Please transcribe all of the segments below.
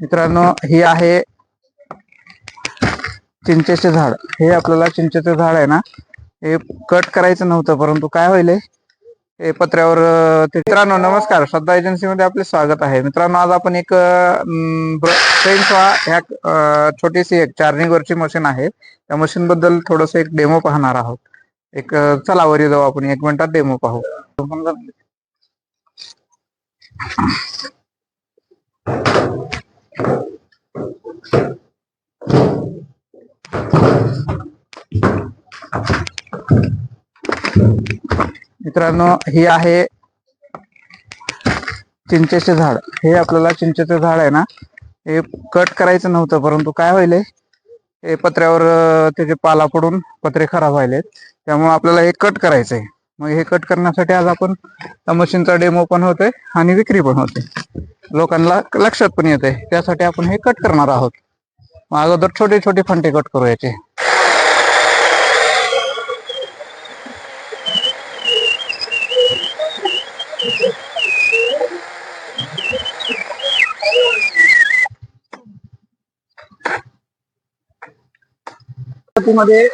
मित्रांनो, ही आहे चिंचेचे झाड. हे आपल्याला चिंचेचं झाड आहे ना, हे कट करायचं नव्हतं, परंतु काय होईल हे पत्र्यावर मित्रांनो नमस्कार, श्रद्धा एजन्सीमध्ये आपले स्वागत आहे. मित्रांनो, आज आपण एक ह्या छोटीशी एक चार्जिंग वरची मशीन आहे, त्या मशीन बद्दल थोडस एक डेमो पाहणार आहोत. एक चला वरी जाऊ, आपण 1 मिनिटात डेमो पाहू. मित्रांनो, ही आहे चिंचेचे झाड. हे आपल्याला चिंचेचं झाड आहे ना, हे कट करायचं नव्हतं, परंतु काय होईल हे पत्र्यावर त्याचे पाला पडून पत्रे खराब व्हायलेत, त्यामुळे आपल्याला हे कट करायचंय. मग हे कट करण्यासाठी आज आपण मशीनचा डेमो पण होतोय आणि विक्री पण होते, लोकांना लक्षात पण येते, त्यासाठी आपण हे कट करणार आहोत. अगोदर छोटे छोटे फंटे कट करू याचे. मध्ये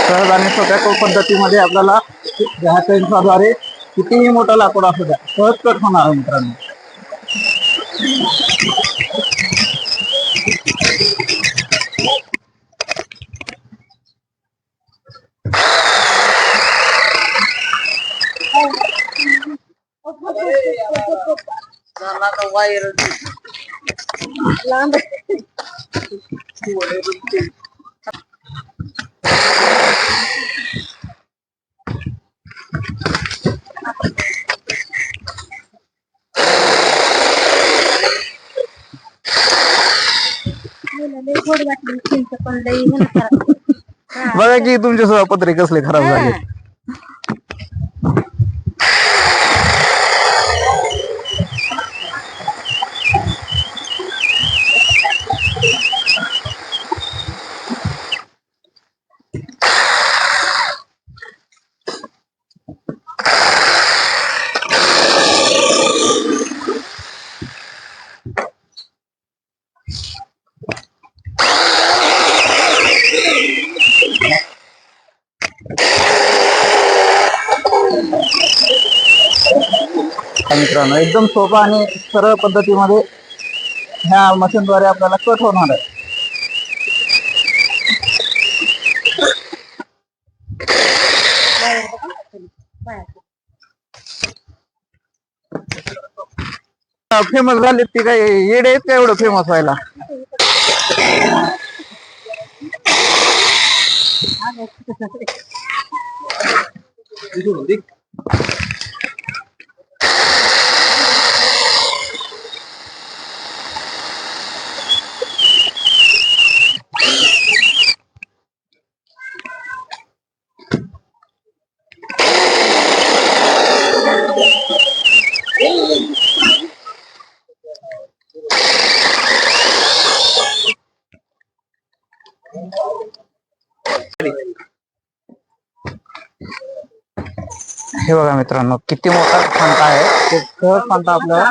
सहज आणि सोप्या पद्धतीमध्ये आपल्याला ह्या सेन्सरद्वारे कितीही मोठा लाकूड असू द्या सहज कट होणार आहे. मित्रांनो, बघा की तुमचे सुद्धा पत्रे कसले खराब झाले. मित्रांनो, एकदम सोपा आणि सरळ पद्धतीमध्ये ह्या मशीनद्वारे आपल्याला कट होणार आहे. फेमस झाले ती काय येडे आहेत का एवढं फेमस व्हायला? हे बघा मित्रांनो, किती मोठा फांटा आहे. ते फांटा आपल्याला